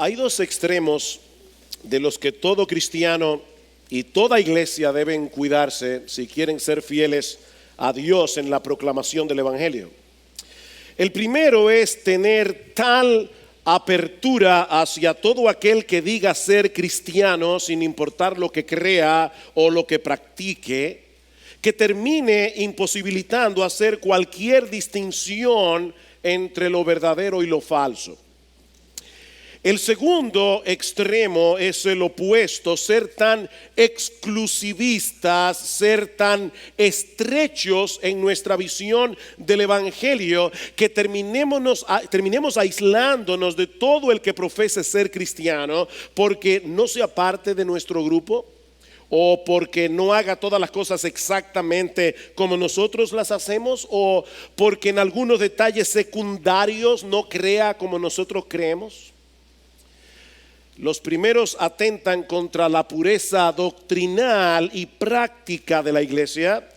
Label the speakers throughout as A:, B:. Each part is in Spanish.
A: Hay dos extremos de los que todo cristiano y toda iglesia deben cuidarse si quieren ser fieles a Dios en la proclamación del Evangelio. El primero es tener tal apertura hacia todo aquel que diga ser cristiano sin importar lo que crea o lo que practique, que termine imposibilitando hacer cualquier distinción entre lo verdadero y lo falso. El segundo extremo es el opuesto, ser tan exclusivistas, ser tan estrechos en nuestra visión del Evangelio que terminemos aislándonos de todo el que profese ser cristiano porque no sea parte de nuestro grupo o porque no haga todas las cosas exactamente como nosotros las hacemos o porque en algunos detalles secundarios no crea como nosotros creemos. Los primeros atentan contra la pureza doctrinal y práctica de la iglesia.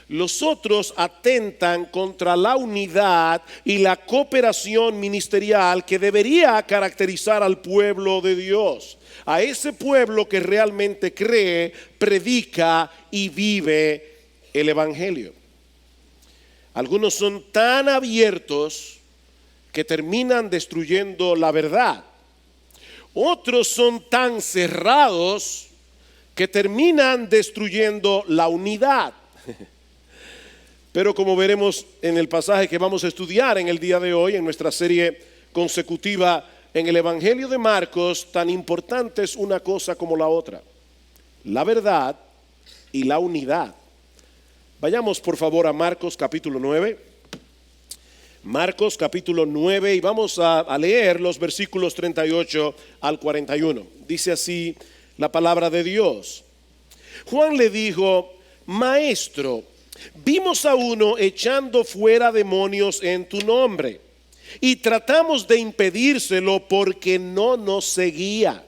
A: Los otros atentan contra la unidad y la cooperación ministerial que debería caracterizar al pueblo de Dios. A ese pueblo que realmente cree, predica y vive el Evangelio. Algunos son tan abiertos que terminan destruyendo la verdad. Otros son tan cerrados que terminan destruyendo la unidad. Pero como veremos en el pasaje que vamos a estudiar en el día de hoy, en nuestra serie consecutiva en el Evangelio de Marcos, tan importante es una cosa como la otra: la verdad y la unidad. Vayamos por favor a Marcos capítulo 9. Marcos capítulo 9 y vamos a leer los versículos 38 al 41. Dice así la palabra de Dios. Juan le dijo: Maestro, vimos a uno echando fuera demonios en tu nombre y tratamos de impedírselo porque no nos seguía.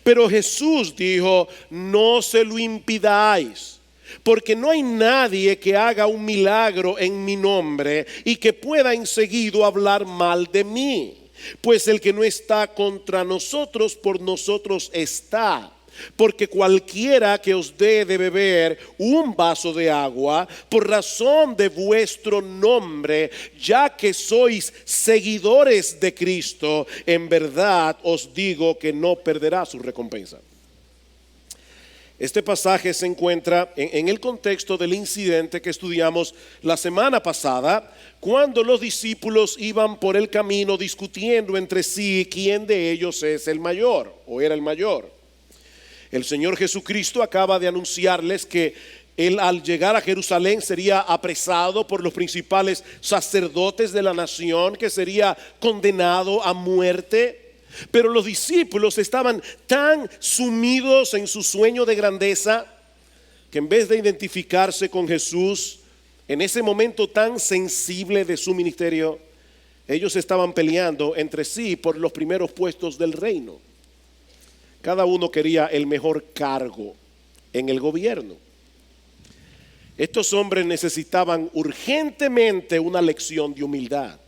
A: Pero Jesús dijo: no se lo impidáis, porque no hay nadie que haga un milagro en mi nombre y que pueda enseguida hablar mal de mí. Pues el que no está contra nosotros, por nosotros está. Porque cualquiera que os dé de beber un vaso de agua por razón de vuestro nombre, ya que sois seguidores de Cristo, en verdad os digo que no perderá su recompensa. Este pasaje se encuentra en el contexto del incidente que estudiamos la semana pasada, cuando los discípulos iban por el camino discutiendo entre sí quién de ellos es el mayor o era el mayor. El Señor Jesucristo acaba de anunciarles que Él, al llegar a Jerusalén, sería apresado por los principales sacerdotes de la nación, que sería condenado a muerte. Pero los discípulos estaban tan sumidos en su sueño de grandeza que en vez de identificarse con Jesús en ese momento tan sensible de su ministerio, ellos estaban peleando entre sí por los primeros puestos del reino. Cada uno quería el mejor cargo en el gobierno. Estos hombres necesitaban urgentemente una lección de humildad.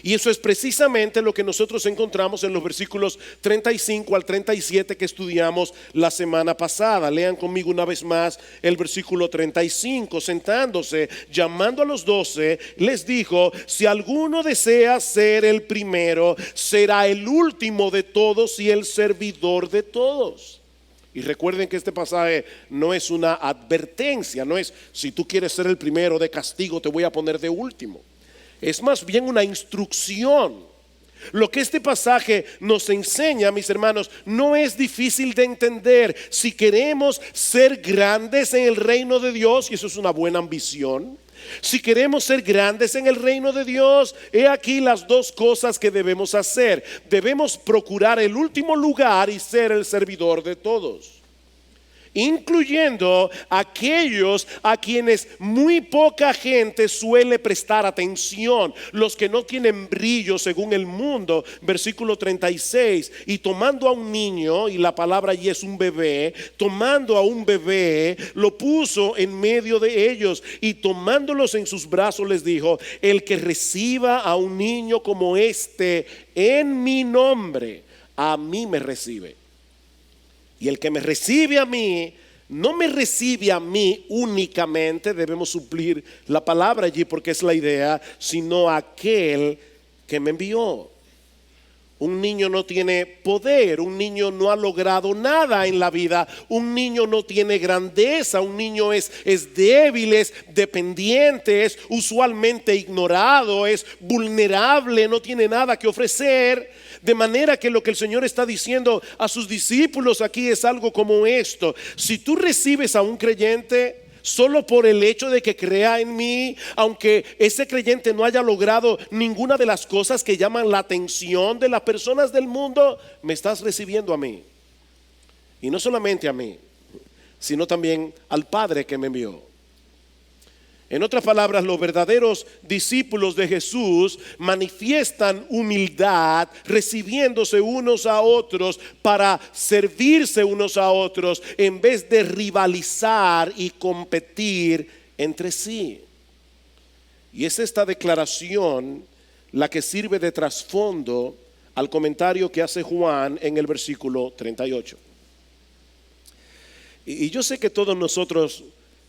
A: Y eso es precisamente lo que nosotros encontramos en los versículos 35 al 37 que estudiamos la semana pasada. Lean conmigo una vez más el versículo 35. Sentándose, llamando a los 12, les dijo: si alguno desea ser el primero, será el último de todos y el servidor de todos. Y recuerden que este pasaje no es una advertencia, no es: si tú quieres ser el primero, de castigo te voy a poner de último. Es más bien una instrucción. Lo que este pasaje nos enseña, mis hermanos, no es difícil de entender. Si queremos ser grandes en el reino de Dios, y eso es una buena ambición, si queremos ser grandes en el reino de Dios, he aquí las dos cosas que debemos hacer. Debemos procurar el último lugar y ser el servidor de todos, incluyendo aquellos a quienes muy poca gente suele prestar atención, los que no tienen brillo según el mundo. Versículo 36, y tomando a un niño, y la palabra allí es un bebé, tomando a un bebé, lo puso en medio de ellos, y tomándolos en sus brazos les dijo: el que reciba a un niño como este en mi nombre, a mí me recibe. Y el que me recibe a mí, no me recibe a mí únicamente, debemos suplir la palabra allí porque es la idea, sino a aquel que me envió. Un niño no tiene poder, un niño no ha logrado nada en la vida, un niño no tiene grandeza, un niño es débil, es dependiente, es usualmente ignorado, es vulnerable, no tiene nada que ofrecer. De manera que lo que el Señor está diciendo a sus discípulos aquí es algo como esto: si tú recibes a un creyente solo por el hecho de que crea en mí, aunque ese creyente no haya logrado ninguna de las cosas que llaman la atención de las personas del mundo, me estás recibiendo a mí. Y no solamente a mí, sino también al Padre que me envió. En otras palabras, los verdaderos discípulos de Jesús manifiestan humildad, recibiéndose unos a otros para servirse unos a otros, en vez de rivalizar y competir entre sí. Y es esta declaración la que sirve de trasfondo al comentario que hace Juan en el versículo 38. Y yo sé que todos nosotros,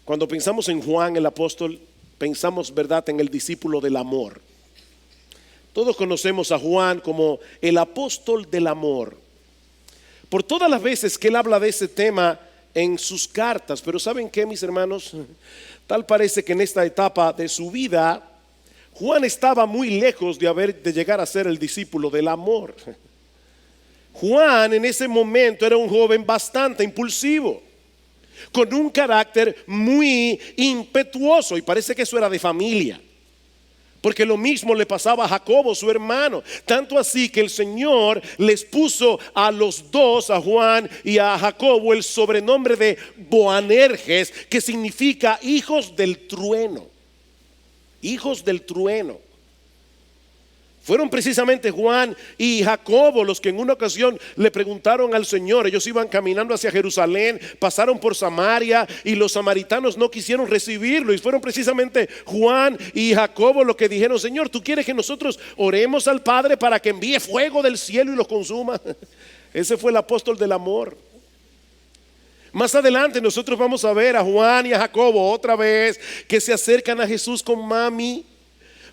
A: cuando pensamos en Juan el apóstol, pensamos, ¿verdad?, en el discípulo del amor. Todos conocemos a Juan como el apóstol del amor, por todas las veces que él habla de ese tema en sus cartas. Pero ¿saben qué, mis hermanos? Tal parece que en esta etapa de su vida, Juan estaba muy lejos de llegar a ser el discípulo del amor. Juan en ese momento era un joven bastante impulsivo, con un carácter muy impetuoso, y parece que eso era de familia, porque lo mismo le pasaba a Jacobo, su hermano. Tanto así que el Señor les puso a los dos, a Juan y a Jacobo, el sobrenombre de Boanerges, que significa hijos del trueno. Hijos del trueno. Fueron precisamente Juan y Jacobo los que en una ocasión le preguntaron al Señor. Ellos iban caminando hacia Jerusalén, pasaron por Samaria y los samaritanos no quisieron recibirlo. Y fueron precisamente Juan y Jacobo los que dijeron: Señor, ¿tú quieres que nosotros oremos al Padre para que envíe fuego del cielo y los consuma? Ese fue el apóstol del amor. Más adelante nosotros vamos a ver a Juan y a Jacobo otra vez que se acercan a Jesús con mami,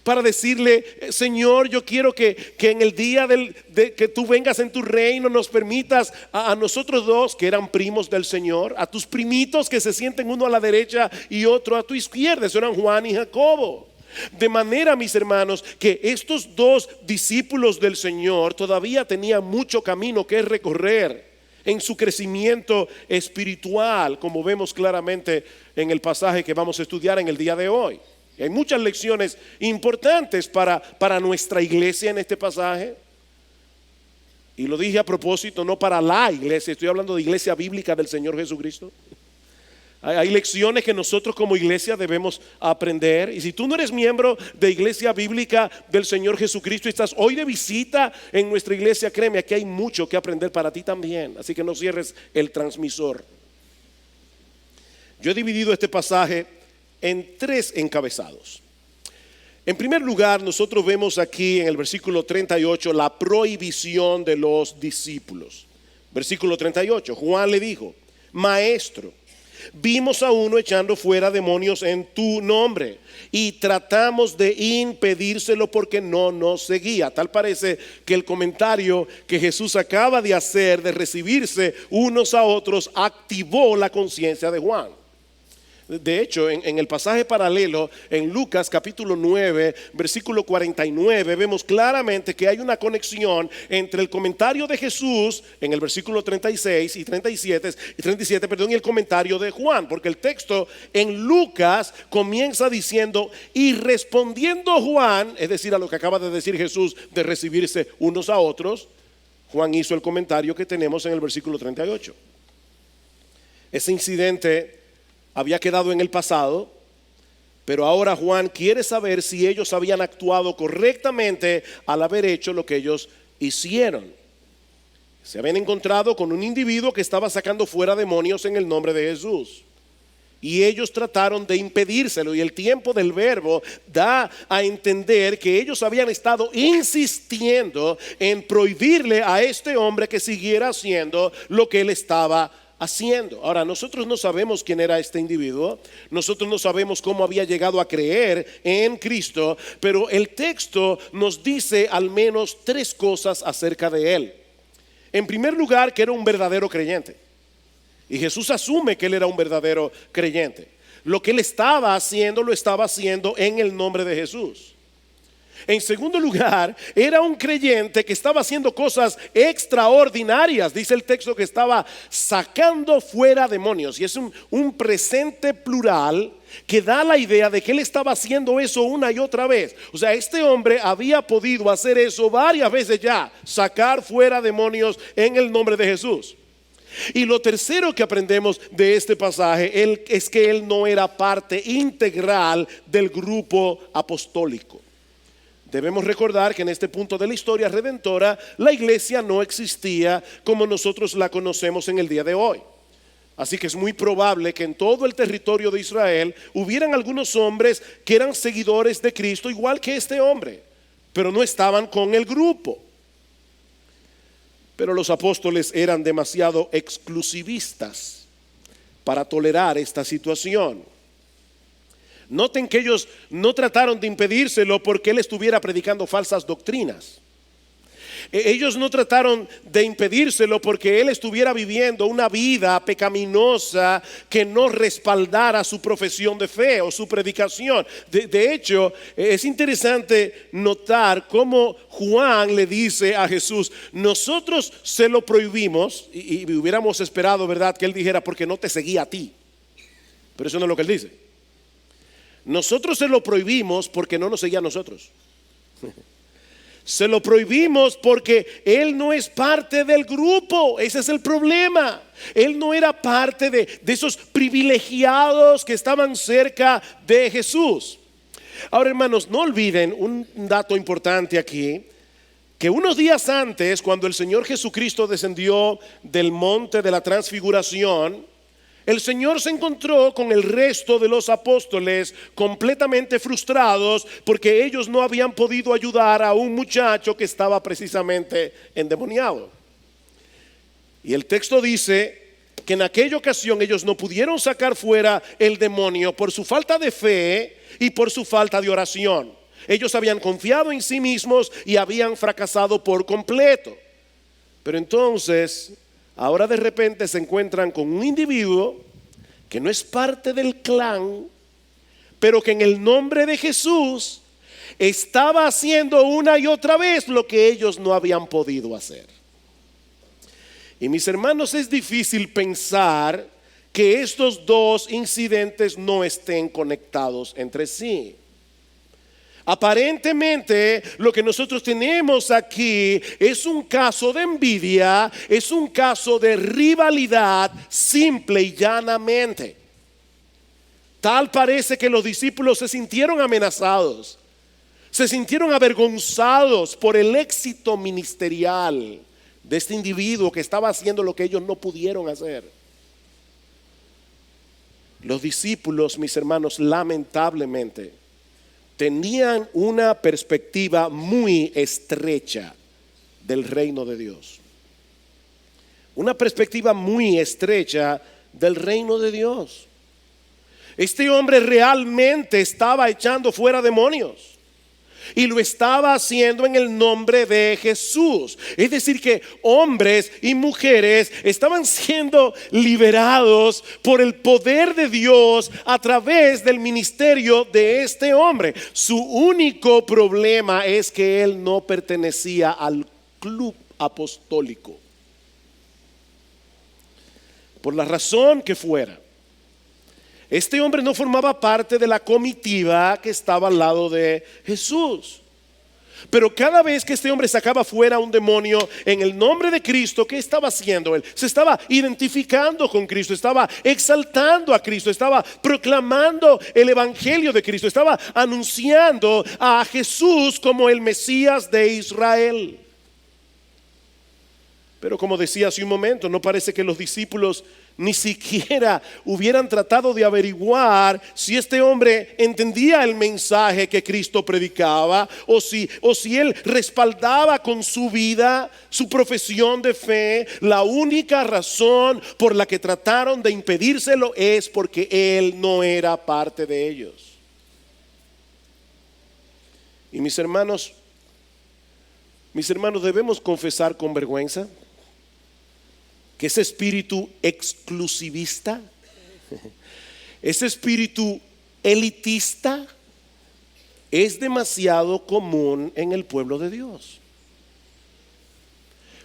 A: para decirle: Señor, yo quiero que en el día de que tú vengas en tu reino nos permitas a nosotros dos, que eran primos del Señor, a tus primitos que se sienten uno a la derecha y otro a tu izquierda. Eso eran Juan y Jacobo. De manera, mis hermanos, que estos dos discípulos del Señor todavía tenían mucho camino que recorrer en su crecimiento espiritual, como vemos claramente en el pasaje que vamos a estudiar en el día de hoy. Hay muchas lecciones importantes para nuestra iglesia en este pasaje. Y lo dije a propósito, no para la iglesia, estoy hablando de iglesia bíblica del Señor Jesucristo. Hay lecciones que nosotros como iglesia debemos aprender. Y si tú no eres miembro de iglesia bíblica del Señor Jesucristo y estás hoy de visita en nuestra iglesia, créeme, aquí hay mucho que aprender para ti también. Así que no cierres el transmisor. Yo he dividido este pasaje en tres encabezados. En primer lugar, nosotros vemos aquí en el versículo 38 la prohibición de los discípulos. Versículo 38, Juan le dijo: Maestro, vimos a uno echando fuera demonios en tu nombre y tratamos de impedírselo porque no nos seguía. Tal parece que el comentario que Jesús acaba de hacer de recibirse unos a otros activó la conciencia de Juan. De hecho, en el pasaje paralelo, en Lucas capítulo 9, versículo 49, vemos claramente que hay una conexión entre el comentario de Jesús en el versículo 36 y 37, y el comentario de Juan. Porque el texto en Lucas comienza diciendo: y respondiendo Juan, es decir, a lo que acaba de decir Jesús de recibirse unos a otros, Juan hizo el comentario que tenemos en el versículo 38. Ese incidente había quedado en el pasado, pero ahora Juan quiere saber si ellos habían actuado correctamente al haber hecho lo que ellos hicieron. Se habían encontrado con un individuo que estaba sacando fuera demonios en el nombre de Jesús. y ellos trataron de impedírselo. Y el tiempo del verbo da a entender que ellos habían estado insistiendo en prohibirle a este hombre que siguiera haciendo lo que él estaba haciendo. Ahora, nosotros no sabemos quién era este individuo, nosotros no sabemos cómo había llegado a creer en Cristo, pero el texto nos dice al menos tres cosas acerca de él. En primer lugar, que era un verdadero creyente. Y Jesús asume que él era un verdadero creyente. Lo que él estaba haciendo, lo estaba haciendo en el nombre de Jesús. En segundo lugar, era un creyente que estaba haciendo cosas extraordinarias. Dice el texto que estaba sacando fuera demonios. Y es un presente plural que da la idea de que él estaba haciendo eso una y otra vez. O sea, este hombre había podido hacer eso varias veces ya, sacar fuera demonios en el nombre de Jesús. Y lo tercero que aprendemos de este pasaje es que él no era parte integral del grupo apostólico. Debemos recordar que en este punto de la historia redentora, la iglesia no existía como nosotros la conocemos en el día de hoy. Así que es muy probable que en todo el territorio de Israel hubieran algunos hombres que eran seguidores de Cristo, igual que este hombre, pero no estaban con el grupo. Pero los apóstoles eran demasiado exclusivistas para tolerar esta situación. Noten que ellos no trataron de impedírselo porque él estuviera predicando falsas doctrinas. Ellos no trataron de impedírselo porque él estuviera viviendo una vida pecaminosa que no respaldara su profesión de fe o su predicación. De hecho, es interesante notar cómo Juan le dice a Jesús: nosotros se lo prohibimos, y hubiéramos esperado, ¿verdad?, que él dijera porque no te seguía a ti. Pero eso no es lo que él dice. Nosotros se lo prohibimos porque no nos seguía a nosotros. Se lo prohibimos porque él no es parte del grupo. Ese es el problema. Él no era parte de esos privilegiados que estaban cerca de Jesús. Ahora, hermanos, no olviden un dato importante aquí, que unos días antes, cuando el Señor Jesucristo descendió del monte de la transfiguración, el Señor se encontró con el resto de los apóstoles completamente frustrados porque ellos no habían podido ayudar a un muchacho que estaba precisamente endemoniado. Y el texto dice que en aquella ocasión ellos no pudieron sacar fuera el demonio por su falta de fe y por su falta de oración. Ellos habían confiado en sí mismos y habían fracasado por completo. Pero entonces, ahora de repente se encuentran con un individuo que no es parte del clan, pero que en el nombre de Jesús estaba haciendo una y otra vez lo que ellos no habían podido hacer. Y mis hermanos, es difícil pensar que estos dos incidentes no estén conectados entre sí. Aparentemente lo que nosotros tenemos aquí es un caso de envidia, es un caso de rivalidad simple y llanamente. Tal parece que los discípulos se sintieron amenazados, se sintieron avergonzados por el éxito ministerial de este individuo que estaba haciendo lo que ellos no pudieron hacer. Los discípulos, mis hermanos, lamentablemente tenían una perspectiva muy estrecha del reino de Dios. Una perspectiva muy estrecha del reino de Dios. Este hombre realmente estaba echando fuera demonios y lo estaba haciendo en el nombre de Jesús. Es decir, que hombres y mujeres estaban siendo liberados por el poder de Dios a través del ministerio de este hombre. Su único problema es que él no pertenecía al club apostólico. Por la razón que fuera, este hombre no formaba parte de la comitiva que estaba al lado de Jesús. Pero cada vez que este hombre sacaba fuera un demonio en el nombre de Cristo, ¿qué estaba haciendo él? Se estaba identificando con Cristo, estaba exaltando a Cristo, estaba proclamando el evangelio de Cristo, estaba anunciando a Jesús como el Mesías de Israel. Pero como decía hace un momento, no parece que los discípulos ni siquiera hubieran tratado de averiguar si este hombre entendía el mensaje que Cristo predicaba o si él respaldaba con su vida su profesión de fe. La única razón por la que trataron de impedírselo es porque él no era parte de ellos. Y mis hermanos, debemos confesar con vergüenza que ese espíritu exclusivista, ese espíritu elitista, es demasiado común en el pueblo de Dios.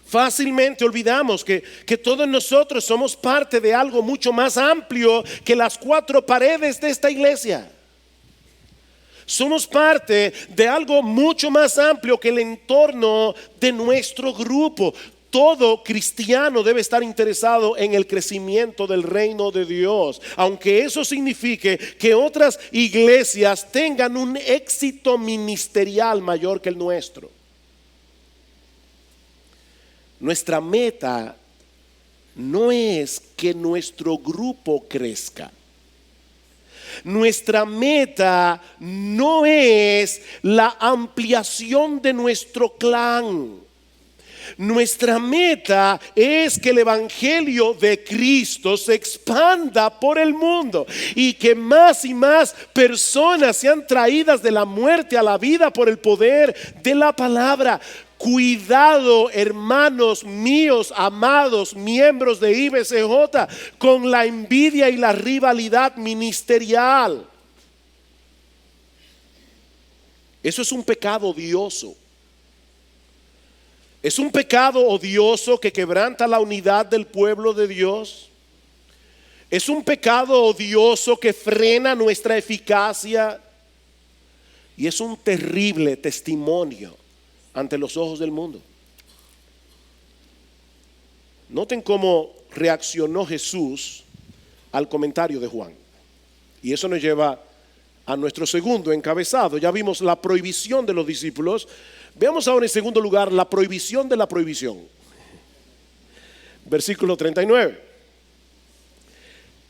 A: Fácilmente olvidamos que todos nosotros somos parte de algo mucho más amplio que las cuatro paredes de esta iglesia. Somos parte de algo mucho más amplio que el entorno de nuestro grupo. Todo cristiano debe estar interesado en el crecimiento del reino de Dios, aunque eso signifique que otras iglesias tengan un éxito ministerial mayor que el nuestro. Nuestra meta no es que nuestro grupo crezca. Nuestra meta no es la ampliación de nuestro clan. Nuestra meta es que el evangelio de Cristo se expanda por el mundo y que más y más personas sean traídas de la muerte a la vida por el poder de la palabra. Cuidado, hermanos míos, amados miembros de IBCJ, con la envidia y la rivalidad ministerial. Eso es un pecado odioso. Es un pecado odioso que quebranta la unidad del pueblo de Dios. Es un pecado odioso que frena nuestra eficacia. Y es un terrible testimonio ante los ojos del mundo. Noten cómo reaccionó Jesús al comentario de Juan. Y eso nos lleva a nuestro segundo encabezado. Ya vimos la prohibición de los discípulos. Veamos ahora en segundo lugar la prohibición de la prohibición. Versículo 39.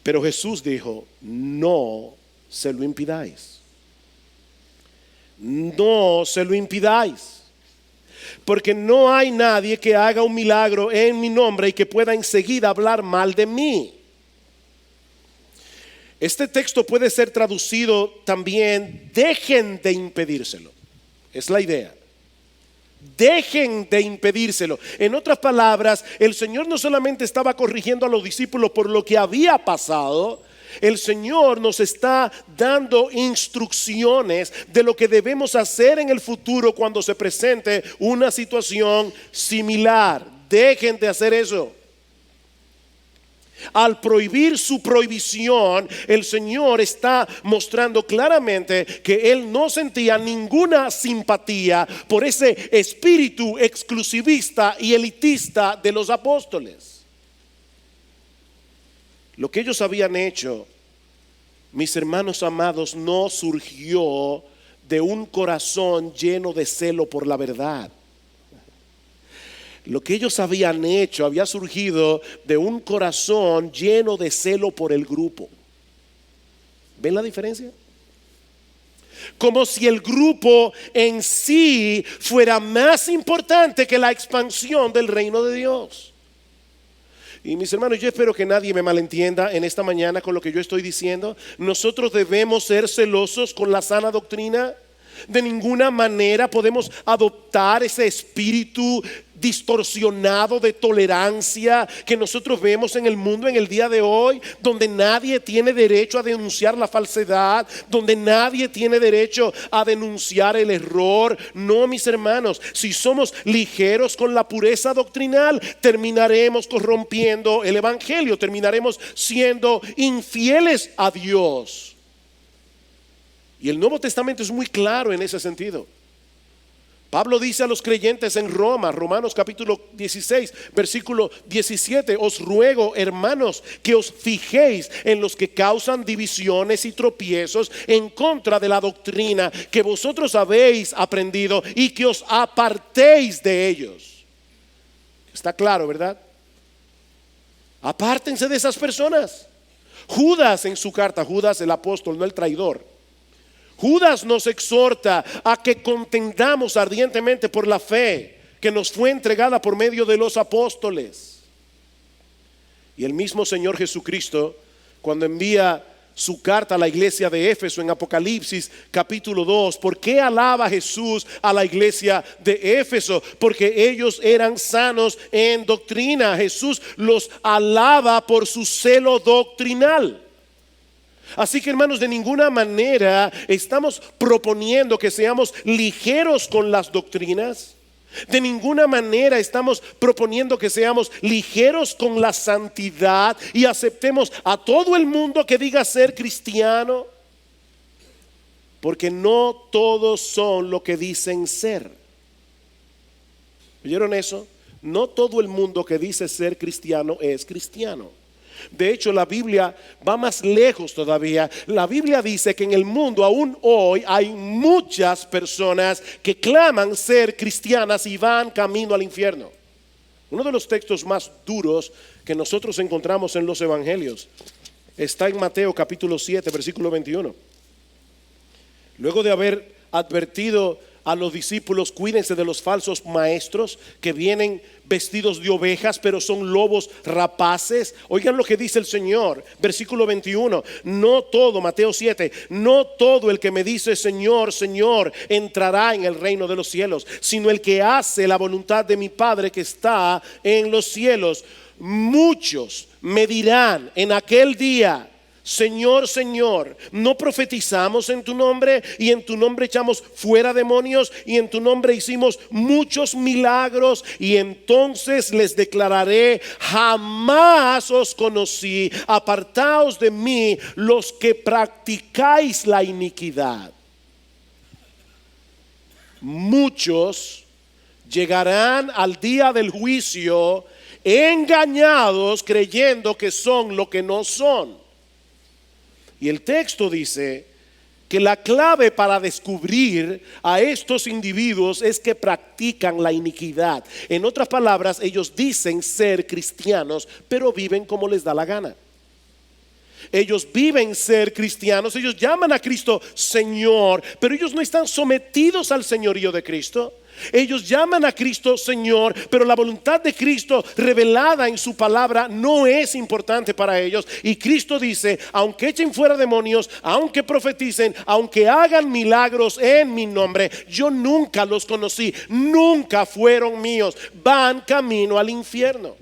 A: Pero Jesús dijo: no se lo impidáis. No se lo impidáis. Porque no hay nadie que haga un milagro en mi nombre y que pueda enseguida hablar mal de mí. Este texto puede ser traducido también: dejen de impedírselo. Es la idea. Dejen de impedírselo. En otras palabras, el Señor no solamente estaba corrigiendo a los discípulos por lo que había pasado, el Señor nos está dando instrucciones de lo que debemos hacer en el futuro cuando se presente una situación similar. Dejen de hacer eso. Al prohibir su prohibición, el Señor está mostrando claramente que Él no sentía ninguna simpatía por ese espíritu exclusivista y elitista de los apóstoles. Lo que ellos habían hecho, mis hermanos amados, no surgió de un corazón lleno de celo por la verdad. Lo que ellos habían hecho había surgido de un corazón lleno de celo por el grupo. ¿Ven la diferencia? Como si el grupo en sí fuera más importante que la expansión del reino de Dios. Y mis hermanos, yo espero que nadie me malentienda en esta mañana con lo que yo estoy diciendo. Nosotros debemos ser celosos con la sana doctrina. De ninguna manera podemos adoptar ese espíritu distorsionado de tolerancia que nosotros vemos en el mundo en el día de hoy, donde nadie tiene derecho a denunciar la falsedad, donde nadie tiene derecho a denunciar el error. No, mis hermanos, si somos ligeros con la pureza doctrinal, terminaremos corrompiendo el evangelio, terminaremos siendo infieles a Dios. Y el Nuevo Testamento es muy claro en ese sentido. Pablo dice a los creyentes en Roma, Romanos capítulo 16, versículo 17: os ruego, hermanos, que os fijéis en los que causan divisiones y tropiezos en contra de la doctrina que vosotros habéis aprendido y que os apartéis de ellos. Está claro, ¿verdad? Apártense de esas personas. Judas en su carta, Judas el apóstol, no el traidor. Judas nos exhorta a que contendamos ardientemente por la fe que nos fue entregada por medio de los apóstoles. Y el mismo Señor Jesucristo, cuando envía su carta a la iglesia de Éfeso en Apocalipsis capítulo 2, ¿por qué alaba Jesús a la iglesia de Éfeso? Porque ellos eran sanos en doctrina. Jesús los alaba por su celo doctrinal. Así que, hermanos, de ninguna manera estamos proponiendo que seamos ligeros con las doctrinas. De ninguna manera estamos proponiendo que seamos ligeros con la santidad y aceptemos a todo el mundo que diga ser cristiano, porque no todos son lo que dicen ser. ¿Oyeron eso? No todo el mundo que dice ser cristiano es cristiano. De hecho, la Biblia va más lejos todavía. La Biblia dice que en el mundo aún hoy hay muchas personas que claman ser cristianas y van camino al infierno. Uno de los textos más duros que nosotros encontramos en los evangelios está en Mateo capítulo 7, versículo 21. Luego de haber advertido a los discípulos: cuídense de los falsos maestros que vienen vestidos de ovejas, pero son lobos rapaces. Oigan lo que dice el Señor, versículo 21. No todo, Mateo 7, no todo el que me dice Señor, Señor, entrará en el reino de los cielos, sino el que hace la voluntad de mi Padre que está en los cielos. Muchos me dirán en aquel día: Señor, Señor, ¿no profetizamos en tu nombre? Y en tu nombre echamos fuera demonios, y en tu nombre hicimos muchos milagros. Y entonces les declararé: jamás os conocí, apartaos de mí los que practicáis la iniquidad. Muchos llegarán al día del juicio engañados, creyendo que son lo que no son. Y el texto dice que la clave para descubrir a estos individuos es que practican la iniquidad. En otras palabras, ellos dicen ser cristianos, pero viven como les da la gana. Ellos viven ser cristianos, ellos llaman a Cristo Señor, pero ellos no están sometidos al señorío de Cristo. Ellos llaman a Cristo Señor, pero la voluntad de Cristo revelada en su palabra no es importante para ellos. Y Cristo dice: aunque echen fuera demonios, aunque profeticen, aunque hagan milagros en mi nombre, yo nunca los conocí, nunca fueron míos, van camino al infierno.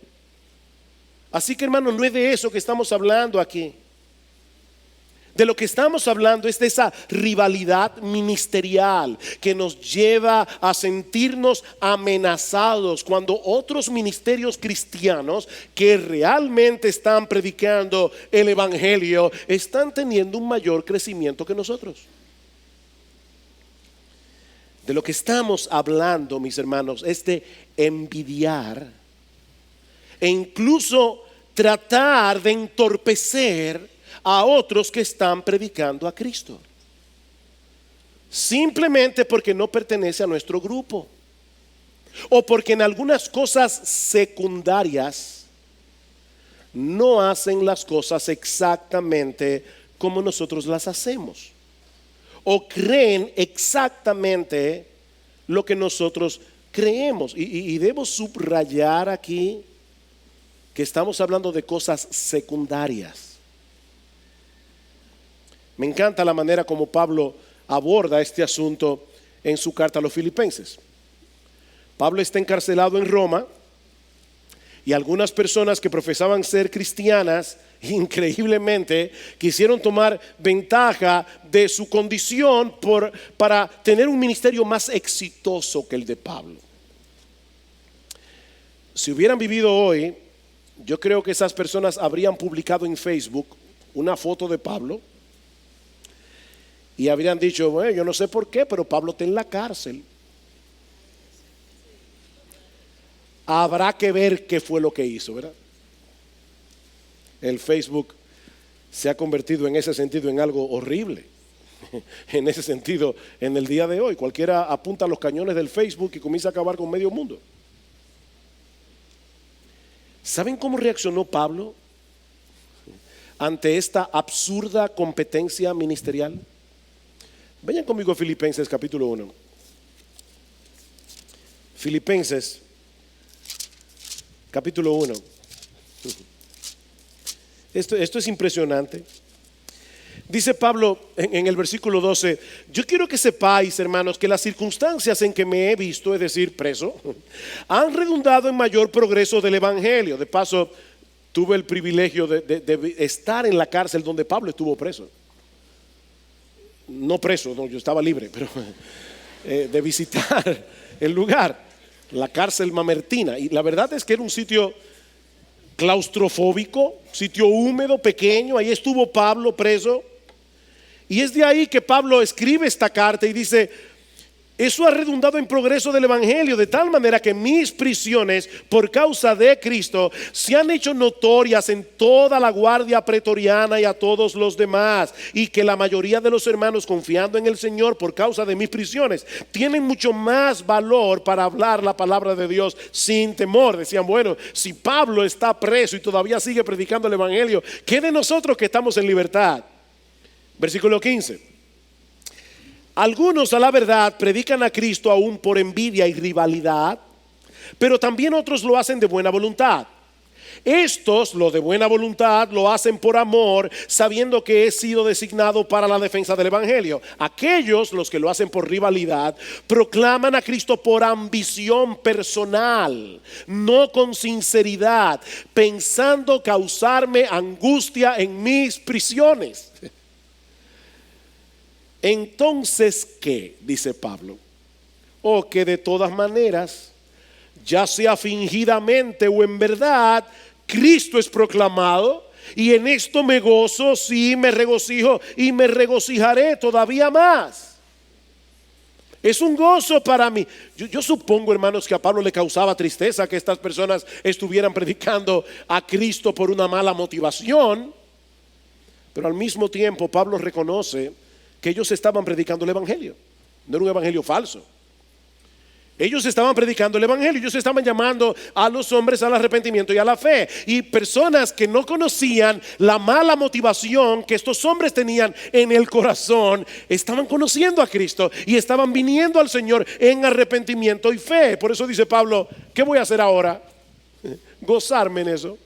A: Así que, hermanos, no es de eso que estamos hablando aquí. De lo que estamos hablando es de esa rivalidad ministerial que nos lleva a sentirnos amenazados cuando otros ministerios cristianos que realmente están predicando el evangelio están teniendo un mayor crecimiento que nosotros. De lo que estamos hablando, mis hermanos, es de envidiar e incluso tratar de entorpecer a otros que están predicando a Cristo, simplemente porque no pertenece a nuestro grupo, o porque en algunas cosas secundarias no hacen las cosas exactamente como nosotros las hacemos, o creen exactamente lo que nosotros creemos. Y debo subrayar aquí que estamos hablando de cosas secundarias. Me encanta la manera como Pablo aborda este asunto en su carta a los Filipenses. Pablo está encarcelado en Roma, y algunas personas que profesaban ser cristianas, increíblemente, quisieron tomar ventaja de su condición para tener un ministerio más exitoso que el de Pablo. Si hubieran vivido hoy, yo creo que esas personas habrían publicado en Facebook una foto de Pablo y habrían dicho: bueno, yo no sé por qué, pero Pablo está en la cárcel. Habrá que ver qué fue lo que hizo, ¿verdad? El Facebook se ha convertido en ese sentido en algo horrible. En ese sentido, en el día de hoy, cualquiera apunta a los cañones del Facebook y comienza a acabar con medio mundo. ¿Saben cómo reaccionó Pablo ante esta absurda competencia ministerial? Vayan conmigo a Filipenses capítulo 1. Filipenses capítulo 1. Esto es impresionante. Dice Pablo en el versículo 12: yo quiero que sepáis, hermanos, que las circunstancias en que me he visto, es decir, preso, han redundado en mayor progreso del evangelio. De paso, tuve el privilegio de estar en la cárcel donde Pablo estuvo preso. No preso, no, yo estaba libre, pero de visitar el lugar, la cárcel mamertina. Y la verdad es que era un sitio claustrofóbico, sitio húmedo, pequeño. Ahí estuvo Pablo preso. Y es de ahí que Pablo escribe esta carta y dice: eso ha redundado en progreso del evangelio, de tal manera que mis prisiones por causa de Cristo se han hecho notorias en toda la guardia pretoriana y a todos los demás, y que la mayoría de los hermanos, confiando en el Señor por causa de mis prisiones, tienen mucho más valor para hablar la palabra de Dios sin temor. Decían: bueno, si Pablo está preso y todavía sigue predicando el evangelio, ¿qué de nosotros que estamos en libertad? Versículo 15: algunos, a la verdad, predican a Cristo aún por envidia y rivalidad, pero también otros lo hacen de buena voluntad. Estos, lo de buena voluntad, lo hacen por amor, sabiendo que he sido designado para la defensa del evangelio. Aquellos, los que lo hacen por rivalidad, proclaman a Cristo por ambición personal, no con sinceridad, pensando causarme angustia en mis prisiones. Entonces, ¿qué? Dice Pablo. O que de todas maneras, ya sea fingidamente o en verdad, Cristo es proclamado, y en esto me gozo, sí, me regocijo y me regocijaré todavía más. Es un gozo para mí. Yo supongo, hermanos, que a Pablo le causaba tristeza que estas personas estuvieran predicando a Cristo por una mala motivación, pero al mismo tiempo Pablo reconoce que ellos estaban predicando el evangelio. No era un evangelio falso. Ellos estaban predicando el evangelio. Ellos estaban llamando a los hombres al arrepentimiento y a la fe. Y personas que no conocían la mala motivación que estos hombres tenían en el corazón, estaban conociendo a Cristo y estaban viniendo al Señor en arrepentimiento y fe. Por eso dice Pablo: ¿qué voy a hacer ahora? Gozarme en eso.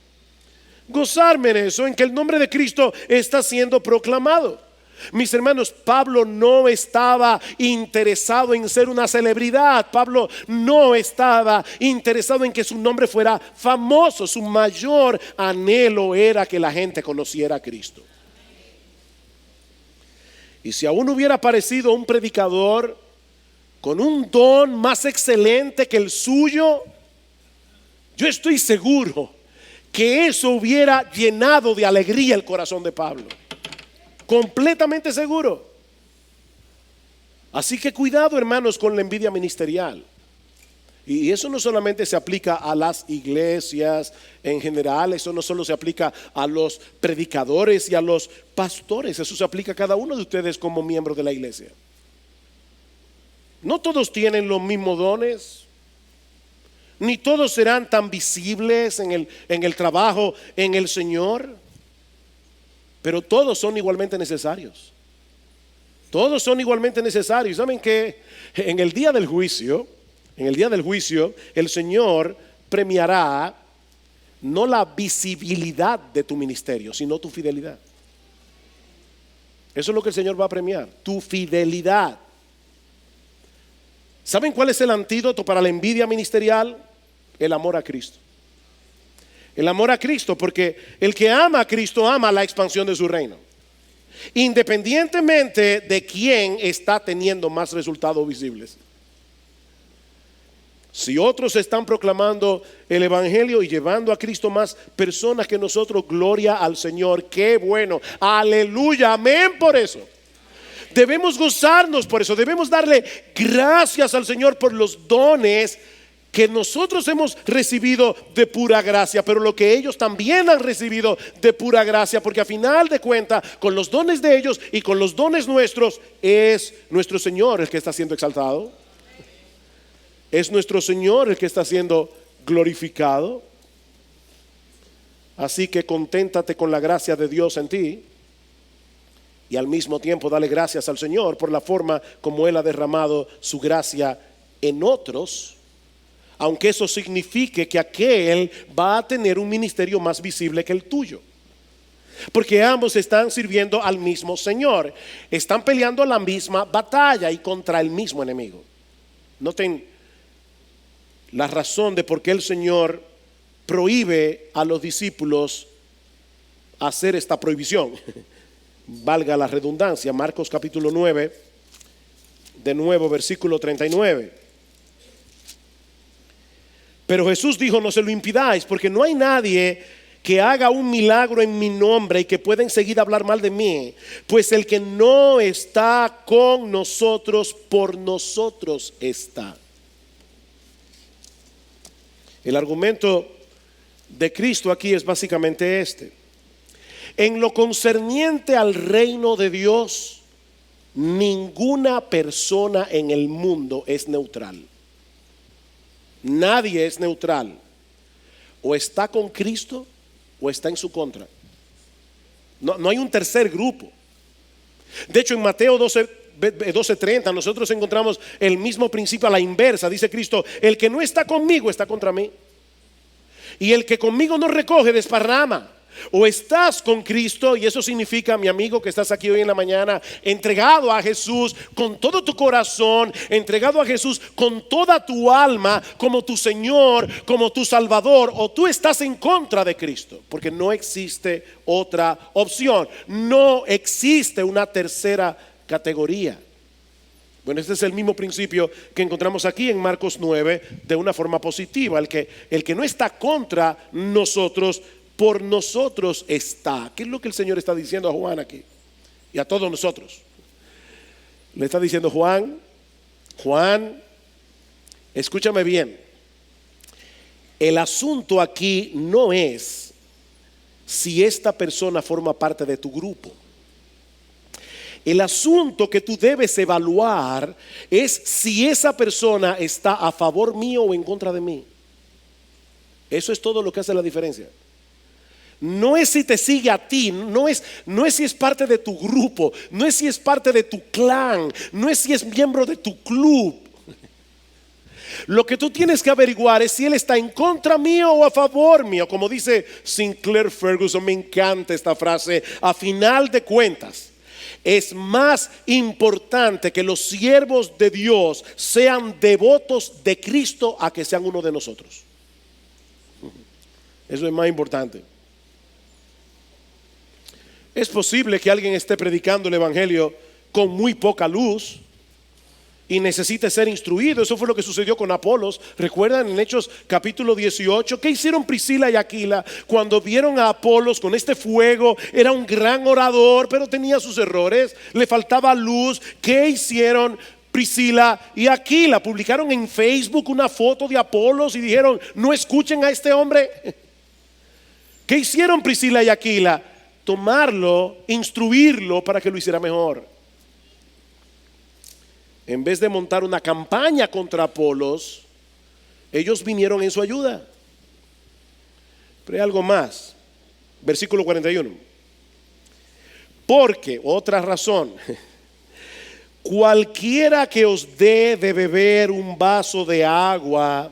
A: Gozarme en eso, en que el nombre de Cristo está siendo proclamado. Mis hermanos, Pablo no estaba interesado en ser una celebridad. Pablo no estaba interesado en que su nombre fuera famoso. Su mayor anhelo era que la gente conociera a Cristo. Y si aún hubiera aparecido un predicador con un don más excelente que el suyo, yo estoy seguro que eso hubiera llenado de alegría el corazón de Pablo. Completamente seguro. Así que cuidado, hermanos, con la envidia ministerial. Y eso no solamente se aplica a las iglesias en general. Eso no solo se aplica a los predicadores y a los pastores. Eso se aplica a cada uno de ustedes como miembros de la iglesia. No todos tienen los mismos dones, ni todos serán tan visibles en el trabajo en el Señor. Pero todos son igualmente necesarios. Todos son igualmente necesarios. ¿Saben que en el día del juicio, el Señor premiará no la visibilidad de tu ministerio, sino tu fidelidad? Eso es lo que el Señor va a premiar, tu fidelidad. ¿Saben cuál es el antídoto para la envidia ministerial? El amor a Cristo. El amor a Cristo, porque el que ama a Cristo ama la expansión de su reino, independientemente de quién está teniendo más resultados visibles. Si otros están proclamando el evangelio y llevando a Cristo más personas que nosotros, gloria al Señor, qué bueno, aleluya, amén por eso. Debemos gozarnos por eso, debemos darle gracias al Señor por los dones que nosotros hemos recibido de pura gracia, pero lo que ellos también han recibido de pura gracia, porque a final de cuentas, con los dones de ellos y con los dones nuestros, es nuestro Señor el que está siendo exaltado. Es nuestro Señor el que está siendo glorificado. Así que conténtate con la gracia de Dios en ti y al mismo tiempo dale gracias al Señor por la forma como Él ha derramado su gracia en otros, aunque eso signifique que aquel va a tener un ministerio más visible que el tuyo. Porque ambos están sirviendo al mismo Señor, están peleando la misma batalla y contra el mismo enemigo. Noten la razón de por qué el Señor prohíbe a los discípulos hacer esta prohibición. Valga la redundancia, Marcos capítulo 9, de nuevo versículo 39. Pero Jesús dijo: no se lo impidáis, porque no hay nadie que haga un milagro en mi nombre y que pueda enseguida hablar mal de mí, pues el que no está con nosotros, por nosotros está. El argumento de Cristo aquí es básicamente este: en lo concerniente al reino de Dios, ninguna persona en el mundo es neutral. Nadie es neutral. O está con Cristo o está en su contra. No hay un tercer grupo. De hecho, en Mateo 12:30 nosotros encontramos el mismo principio a la inversa. Dice Cristo: el que no está conmigo está contra mí, y el que conmigo no recoge desparrama. O estás con Cristo, y eso significa, mi amigo que estás aquí hoy en la mañana, entregado a Jesús con todo tu corazón, entregado a Jesús con toda tu alma como tu Señor, como tu Salvador, o tú estás en contra de Cristo, porque no existe otra opción, no existe una tercera categoría. Bueno, este es el mismo principio que encontramos aquí en Marcos 9 de una forma positiva. El que no está contra nosotros, por nosotros está. ¿Qué es lo que el Señor está diciendo a Juan aquí? Y a todos nosotros. Le está diciendo: Juan, escúchame bien. El asunto aquí no es si esta persona forma parte de tu grupo. El asunto que tú debes evaluar es si esa persona está a favor mío o en contra de mí. Eso es todo lo que hace la diferencia. No es si te sigue a ti, no es si es parte de tu grupo, no es si es parte de tu clan, no es si es miembro de tu club. Lo que tú tienes que averiguar es si él está en contra mío o a favor mío. Como dice Sinclair Ferguson, me encanta esta frase: a final de cuentas, es más importante que los siervos de Dios sean devotos de Cristo a que sean uno de nosotros. Eso es más importante. Es posible que alguien esté predicando el evangelio con muy poca luz y necesite ser instruido. Eso fue lo que sucedió con Apolos. ¿Recuerdan en Hechos capítulo 18? ¿Qué hicieron Priscila y Aquila cuando vieron a Apolos con este fuego? Era un gran orador, pero tenía sus errores, le faltaba luz. ¿Qué hicieron Priscila y Aquila? Publicaron en Facebook una foto de Apolos y dijeron: no escuchen a este hombre. ¿Qué hicieron Priscila y Aquila? Tomarlo, instruirlo para que lo hiciera mejor. En vez de montar una campaña contra Apolos, ellos vinieron en su ayuda. Pero hay algo más. Versículo 41. Porque, otra razón, cualquiera que os dé de beber un vaso de agua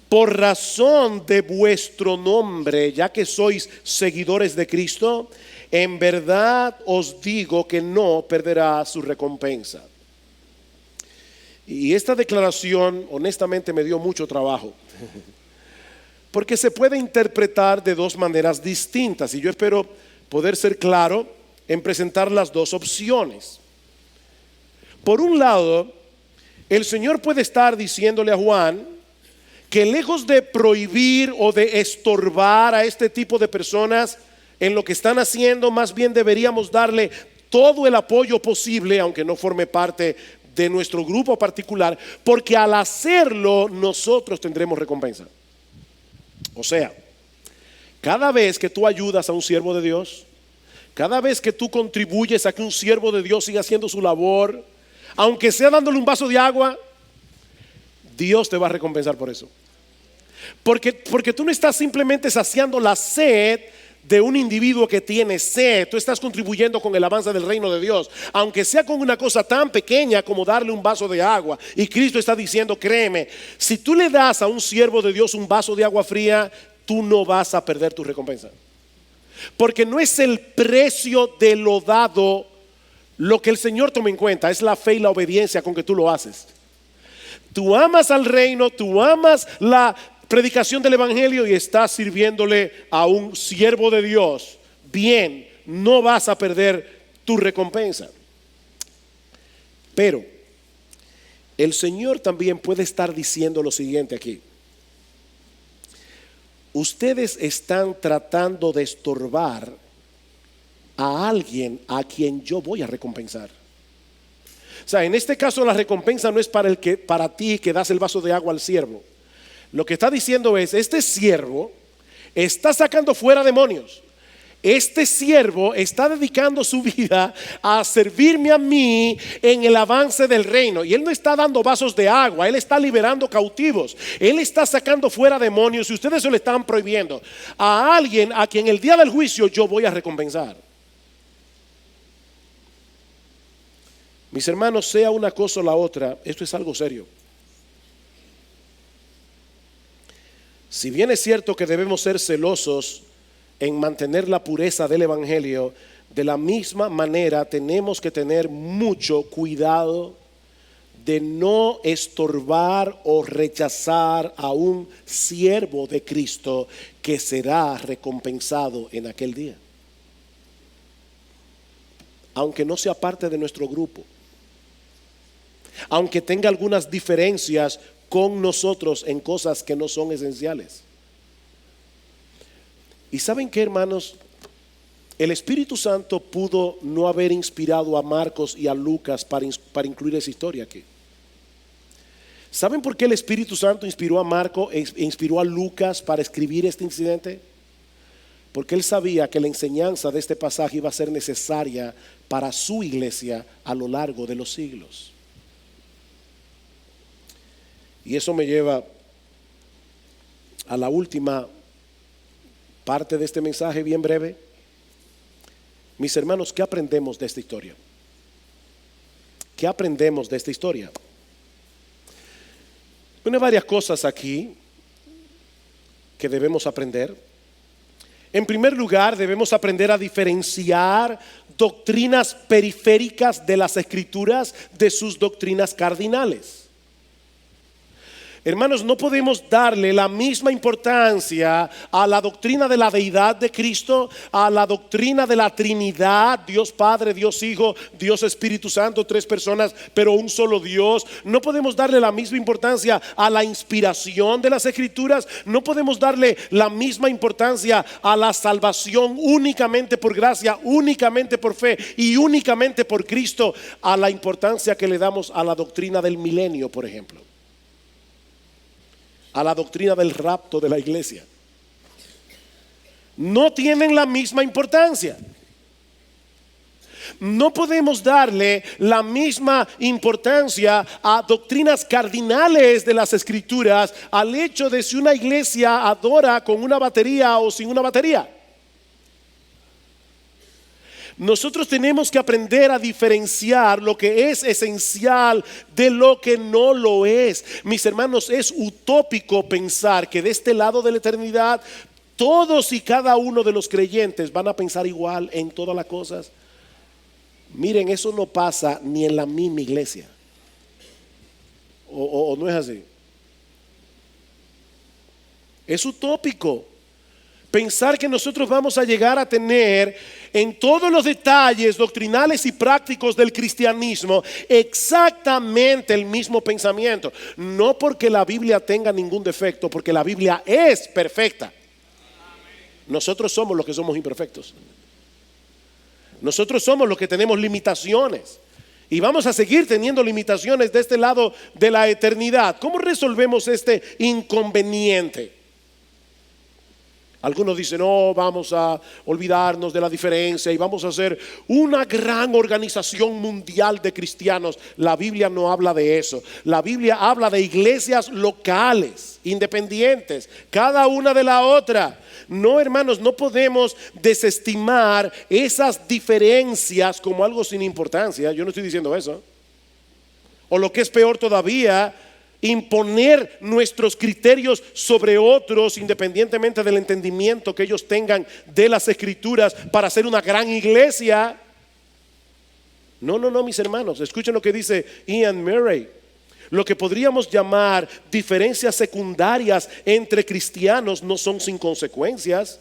A: por razón de vuestro nombre, ya que sois seguidores de Cristo, en verdad os digo que no perderá su recompensa. Y esta declaración honestamente me dio mucho trabajo, porque se puede interpretar de dos maneras distintas, y yo espero poder ser claro en presentar las dos opciones. Por un lado, el Señor puede estar diciéndole a Juan que lejos de prohibir o de estorbar a este tipo de personas en lo que están haciendo, más bien deberíamos darle todo el apoyo posible, aunque no forme parte de nuestro grupo particular, porque al hacerlo nosotros tendremos recompensa. O sea, cada vez que tú ayudas a un siervo de Dios, cada vez que tú contribuyes a que un siervo de Dios siga haciendo su labor, aunque sea dándole un vaso de agua, Dios te va a recompensar por eso. Porque tú no estás simplemente saciando la sed de un individuo que tiene sed. Tú estás contribuyendo con el avance del reino de Dios, aunque sea con una cosa tan pequeña como darle un vaso de agua. Y Cristo está diciendo, créeme, si tú le das a un siervo de Dios un vaso de agua fría, tú no vas a perder tu recompensa, porque no es el precio de lo dado lo que el Señor toma en cuenta, es la fe y la obediencia con que tú lo haces. Tú amas al reino, tú amas la predicación del evangelio y estás sirviéndole a un siervo de Dios. Bien, no vas a perder tu recompensa. Pero el Señor también puede estar diciendo lo siguiente aquí: ustedes están tratando de estorbar a alguien a quien yo voy a recompensar. O sea, en este caso la recompensa no es para ti que das el vaso de agua al siervo. Lo que está diciendo es, este siervo está sacando fuera demonios. Este siervo está dedicando su vida a servirme a mí en el avance del reino. Y él no está dando vasos de agua, él está liberando cautivos, él está sacando fuera demonios. Y ustedes se lo están prohibiendo a alguien a quien el día del juicio yo voy a recompensar. Mis hermanos, sea una cosa o la otra, esto es algo serio. Si bien es cierto que debemos ser celosos en mantener la pureza del evangelio, de la misma manera tenemos que tener mucho cuidado de no estorbar o rechazar a un siervo de Cristo que será recompensado en aquel día, aunque no sea parte de nuestro grupo, aunque tenga algunas diferencias con nosotros en cosas que no son esenciales. Y ¿saben qué, hermanos? El Espíritu Santo pudo no haber inspirado a Marcos y a Lucas para incluir esa historia aquí. ¿Saben por qué el Espíritu Santo inspiró a Marcos e inspiró a Lucas para escribir este incidente? Porque él sabía que la enseñanza de este pasaje iba a ser necesaria para su iglesia a lo largo de los siglos. Y eso me lleva a la última parte de este mensaje, bien breve. Mis hermanos, ¿qué aprendemos de esta historia? ¿Qué aprendemos de esta historia? Hay varias cosas aquí que debemos aprender. En primer lugar, debemos aprender a diferenciar doctrinas periféricas de las Escrituras de sus doctrinas cardinales. Hermanos, no podemos darle la misma importancia a la doctrina de la deidad de Cristo, a la doctrina de la Trinidad, Dios Padre, Dios Hijo, Dios Espíritu Santo, tres personas, pero un solo Dios. No podemos darle la misma importancia a la inspiración de las Escrituras. No podemos darle la misma importancia a la salvación únicamente por gracia, únicamente por fe y únicamente por Cristo, a la importancia que le damos a la doctrina del milenio, por ejemplo, a la doctrina del rapto de la iglesia. No tienen la misma importancia. No podemos darle la misma importancia a doctrinas cardinales de las Escrituras al hecho de si una iglesia adora con una batería o sin una batería. Nosotros tenemos que aprender a diferenciar lo que es esencial de lo que no lo es. Mis hermanos, es utópico pensar que de este lado de la eternidad todos y cada uno de los creyentes van a pensar igual en todas las cosas. Miren, eso no pasa ni en la misma iglesia. O no es así. Es utópico pensar que nosotros vamos a llegar a tener en todos los detalles doctrinales y prácticos del cristianismo exactamente el mismo pensamiento. No porque la Biblia tenga ningún defecto, porque la Biblia es perfecta. Nosotros somos los que somos imperfectos. Nosotros somos los que tenemos limitaciones. Y vamos a seguir teniendo limitaciones de este lado de la eternidad. ¿Cómo resolvemos este inconveniente? Algunos dicen, no, vamos a olvidarnos de la diferencia y vamos a hacer una gran organización mundial de cristianos. La Biblia no habla de eso. La Biblia habla de iglesias locales, independientes, cada una de la otra. No, hermanos, no podemos desestimar esas diferencias como algo sin importancia. Yo no estoy diciendo eso. O lo que es peor todavía, imponer nuestros criterios sobre otros independientemente del entendimiento que ellos tengan de las escrituras para hacer una gran iglesia. No, mis hermanos, escuchen lo que dice Ian Murray. Lo que podríamos llamar diferencias secundarias entre cristianos no son sin consecuencias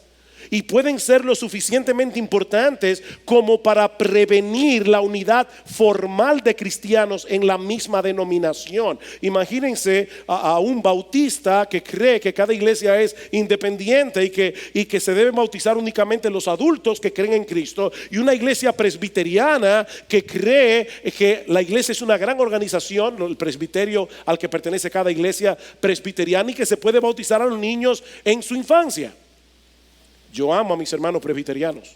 A: y pueden ser lo suficientemente importantes como para prevenir la unidad formal de cristianos en la misma denominación. Imagínense a un bautista que cree que cada iglesia es independiente y que se deben bautizar únicamente los adultos que creen en Cristo, y una iglesia presbiteriana que cree que la iglesia es una gran organización, el presbiterio al que pertenece cada iglesia presbiteriana, y que se puede bautizar a los niños en su infancia. Yo amo a mis hermanos presbiterianos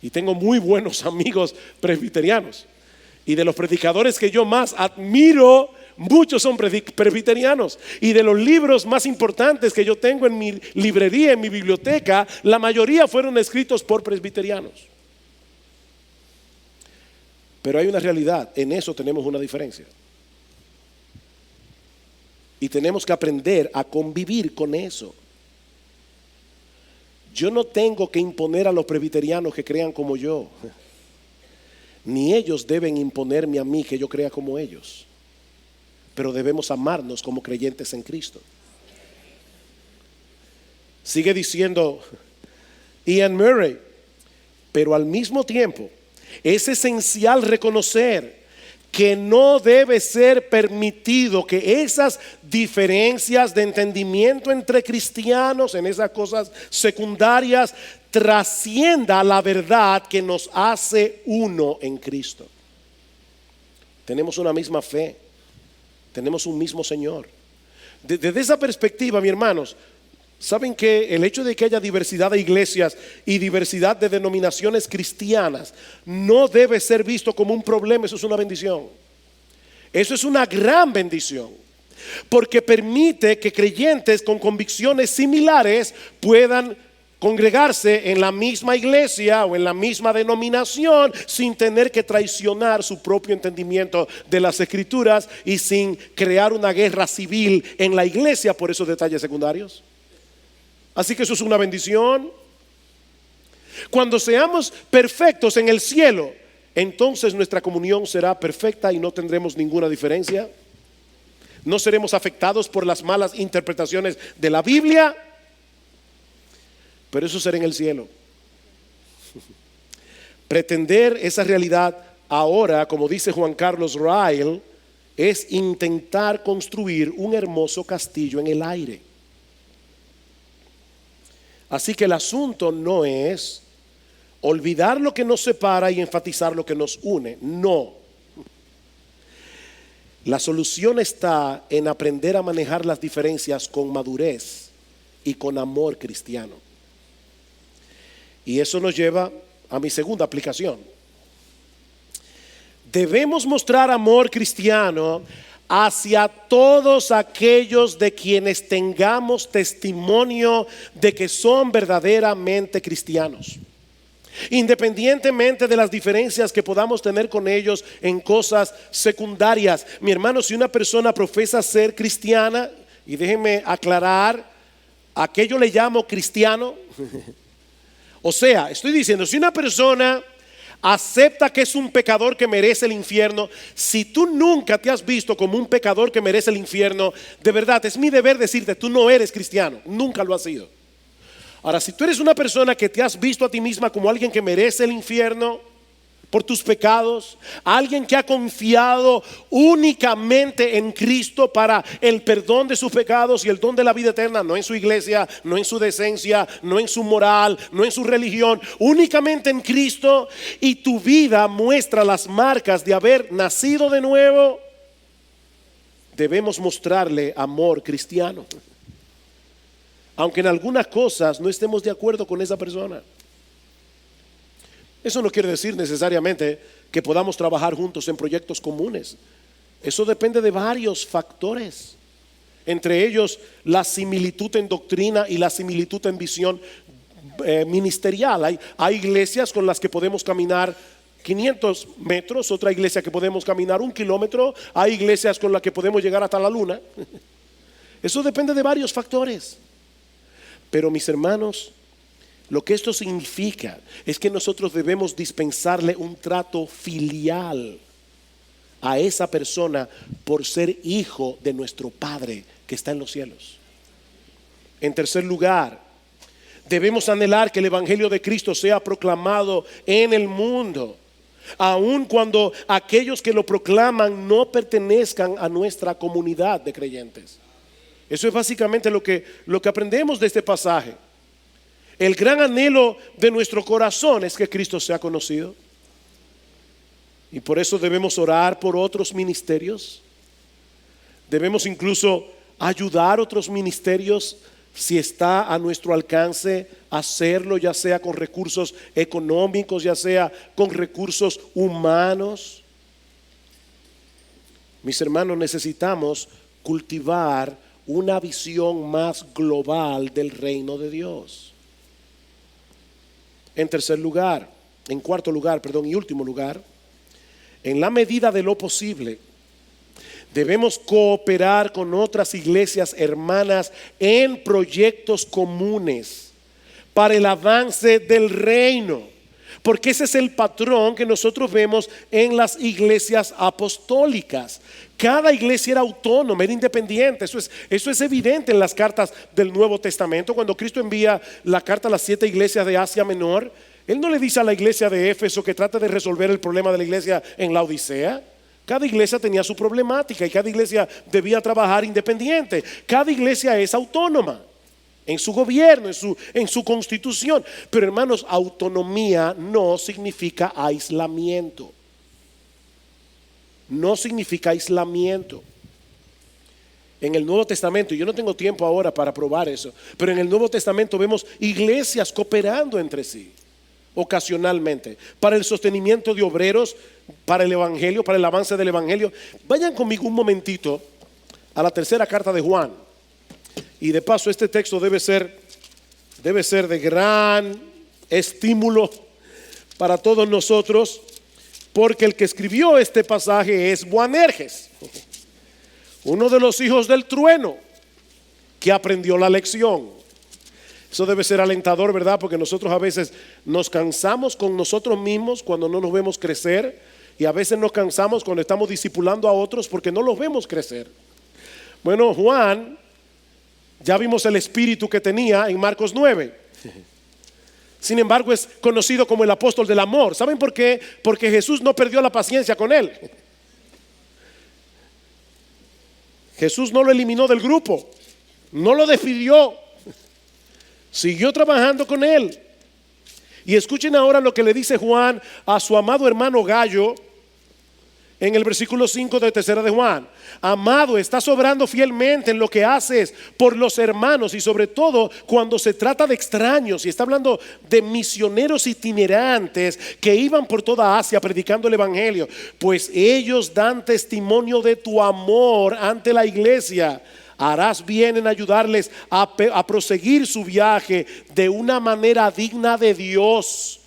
A: y tengo muy buenos amigos presbiterianos, y de los predicadores que yo más admiro, muchos son presbiterianos, y de los libros más importantes que yo tengo en mi librería, en mi biblioteca, la mayoría fueron escritos por presbiterianos. Pero hay una realidad, en eso tenemos una diferencia y tenemos que aprender a convivir con eso. Yo no tengo que imponer a los presbiterianos que crean como yo, ni ellos deben imponerme a mí que yo crea como ellos, pero debemos amarnos como creyentes en Cristo. Sigue diciendo Ian Murray, pero al mismo tiempo es esencial reconocer que no debe ser permitido que esas diferencias de entendimiento entre cristianos en esas cosas secundarias trascienda la verdad que nos hace uno en Cristo. Tenemos una misma fe, tenemos un mismo Señor. Desde esa perspectiva, mis hermanos, ¿saben que el hecho de que haya diversidad de iglesias y diversidad de denominaciones cristianas no debe ser visto como un problema? Eso es una bendición. Eso es una gran bendición, porque permite que creyentes con convicciones similares puedan congregarse en la misma iglesia o en la misma denominación sin tener que traicionar su propio entendimiento de las escrituras y sin crear una guerra civil en la iglesia por esos detalles secundarios. Así que eso es una bendición. Cuando seamos perfectos en el cielo, entonces nuestra comunión será perfecta y no tendremos ninguna diferencia. No seremos afectados por las malas interpretaciones de la Biblia, pero eso será en el cielo. Pretender esa realidad ahora, como dice Juan Carlos Ryle, es intentar construir un hermoso castillo en el aire. Así que el asunto no es olvidar lo que nos separa y enfatizar lo que nos une. No. La solución está en aprender a manejar las diferencias con madurez y con amor cristiano. Y eso nos lleva a mi segunda aplicación. Debemos mostrar amor cristiano hacia todos aquellos de quienes tengamos testimonio de que son verdaderamente cristianos, independientemente de las diferencias que podamos tener con ellos en cosas secundarias. Mi hermano, si una persona profesa ser cristiana, y déjenme aclarar, ¿a qué yo le llamo cristiano? O sea, estoy diciendo, si una persona acepta que es un pecador que merece el infierno, si tú nunca te has visto como un pecador que merece el infierno, de verdad es mi deber decirte, tú no eres cristiano, nunca lo has sido. Ahora, si tú eres una persona que te has visto a ti misma como alguien que merece el infierno por tus pecados, alguien que ha confiado únicamente en Cristo para el perdón de sus pecados y el don de la vida eterna, no en su iglesia, no en su decencia, no en su moral, no en su religión, únicamente en Cristo, y tu vida muestra las marcas de haber nacido de nuevo, debemos mostrarle amor cristiano. aunque en algunas cosas no estemos de acuerdo con esa persona. Eso no quiere decir necesariamente que podamos trabajar juntos en proyectos comunes. Eso depende de varios factores, entre ellos la similitud en doctrina y la similitud en visión ministerial. Hay iglesias con las que podemos caminar 500 metros, otra iglesia que podemos caminar 1 kilómetro, hay iglesias con las que podemos llegar hasta la luna. Eso depende de varios factores. Pero mis hermanos, lo que esto significa es que nosotros debemos dispensarle un trato filial a esa persona por ser hijo de nuestro Padre que está en los cielos. En tercer lugar, debemos anhelar que el Evangelio de Cristo sea proclamado en el mundo, aun cuando aquellos que lo proclaman no pertenezcan a nuestra comunidad de creyentes. Eso es básicamente lo que aprendemos de este pasaje. El gran anhelo de nuestro corazón es que Cristo sea conocido. Y por eso debemos orar por otros ministerios. Debemos incluso ayudar a otros ministerios si está a nuestro alcance hacerlo, ya sea con recursos económicos, ya sea con recursos humanos. Mis hermanos, necesitamos cultivar una visión más global del reino de Dios. En cuarto lugar y último lugar, en la medida de lo posible, debemos cooperar con otras iglesias hermanas en proyectos comunes para el avance del reino, porque ese es el patrón que nosotros vemos en las iglesias apostólicas. Cada iglesia era autónoma, era independiente. Eso es evidente en las cartas del Nuevo Testamento. Cuando Cristo envía la carta a las 7 iglesias de Asia Menor, Él no le dice a la iglesia de Éfeso que trate de resolver el problema de la iglesia en la Odisea. Cada iglesia tenía su problemática y cada iglesia debía trabajar independiente. Cada iglesia es autónoma en su gobierno, en su constitución. Pero hermanos, autonomía no significa aislamiento. No significa aislamiento. En el Nuevo Testamento, y yo no tengo tiempo ahora para probar eso, pero en el Nuevo Testamento vemos iglesias cooperando entre sí ocasionalmente para el sostenimiento de obreros, para el evangelio, para el avance del evangelio. Vayan conmigo un momentito a la tercera carta de Juan. Y de paso, este texto debe ser de gran estímulo para todos nosotros, porque el que escribió este pasaje es Boanerges, uno de los hijos del trueno, que aprendió la lección. Eso debe ser alentador, ¿verdad? Porque nosotros a veces nos cansamos con nosotros mismos cuando no nos vemos crecer, y a veces nos cansamos cuando estamos discipulando a otros porque no los vemos crecer. Bueno, Juan, ya vimos el espíritu que tenía en Marcos 9. Sin embargo, es conocido como el apóstol del amor. ¿Saben por qué? Porque Jesús no perdió la paciencia con él. Jesús no lo eliminó del grupo, no lo despidió, siguió trabajando con él. Y escuchen ahora lo que le dice Juan a su amado hermano Gallo en el versículo 5 de tercera de Juan. Amado, estás obrando fielmente en lo que haces por los hermanos, y sobre todo cuando se trata de extraños. Y está hablando de misioneros itinerantes que iban por toda Asia predicando el evangelio, pues ellos dan testimonio de tu amor ante la iglesia. Harás bien en ayudarles a proseguir su viaje de una manera digna de Dios,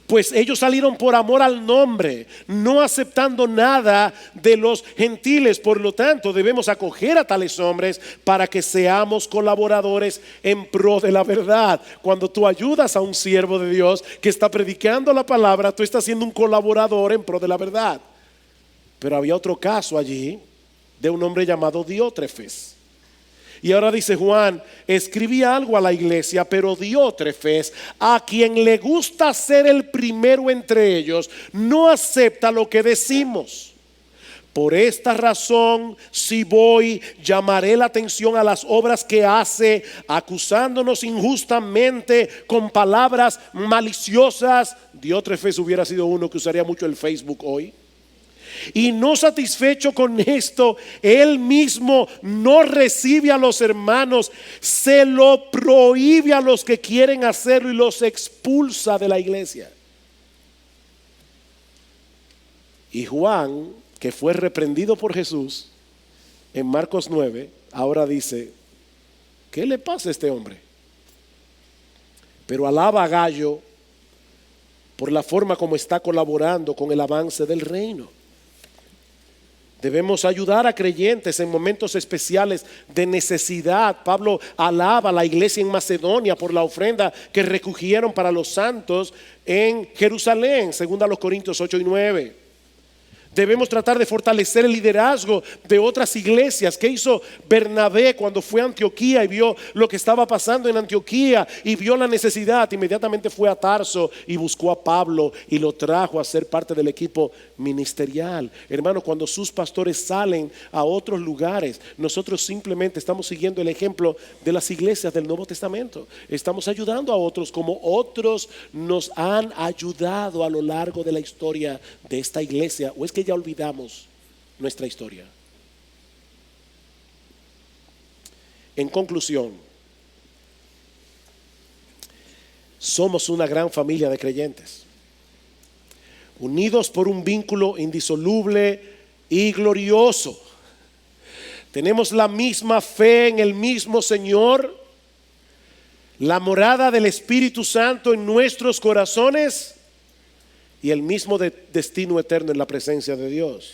A: pues ellos salieron por amor al nombre, no aceptando nada de los gentiles. Por lo tanto, debemos acoger a tales hombres para que seamos colaboradores en pro de la verdad. Cuando tú ayudas a un siervo de Dios que está predicando la palabra, tú estás siendo un colaborador en pro de la verdad. Pero había otro caso allí de un hombre llamado Diótrefes. Y ahora dice Juan, escribí algo a la iglesia, pero Diótrefes, a quien le gusta ser el primero entre ellos, no acepta lo que decimos. Por esta razón, si voy, llamaré la atención a las obras que hace, acusándonos injustamente con palabras maliciosas. Diótrefes hubiera sido uno que usaría mucho el Facebook hoy. Y no satisfecho con esto, él mismo no recibe a los hermanos, se lo prohíbe a los que quieren hacerlo y los expulsa de la iglesia. Y Juan, que fue reprendido por Jesús en Marcos 9, ahora dice: ¿qué le pasa a este hombre? Pero alaba a Gayo por la forma como está colaborando con el avance del reino. Debemos ayudar a creyentes en momentos especiales de necesidad. Pablo alaba a la iglesia en Macedonia por la ofrenda que recogieron para los santos en Jerusalén, según a los Corintios 8 y 9. Debemos tratar de fortalecer el liderazgo de otras iglesias. ¿Qué hizo Bernabé cuando fue a Antioquía y vio lo que estaba pasando en Antioquía y vio la necesidad? Inmediatamente fue a Tarso y buscó a Pablo y lo trajo a ser parte del equipo ministerial. Hermano, cuando sus pastores salen a otros lugares, nosotros simplemente estamos siguiendo el ejemplo de las iglesias del Nuevo Testamento. Estamos ayudando a otros como otros nos han ayudado a lo largo de la historia de esta iglesia. ¿O es que ya olvidamos nuestra historia? En conclusión, somos una gran familia de creyentes, unidos por un vínculo indisoluble y glorioso. Tenemos la misma fe en el mismo Señor, la morada del Espíritu Santo en nuestros corazones y el mismo destino eterno en la presencia de Dios.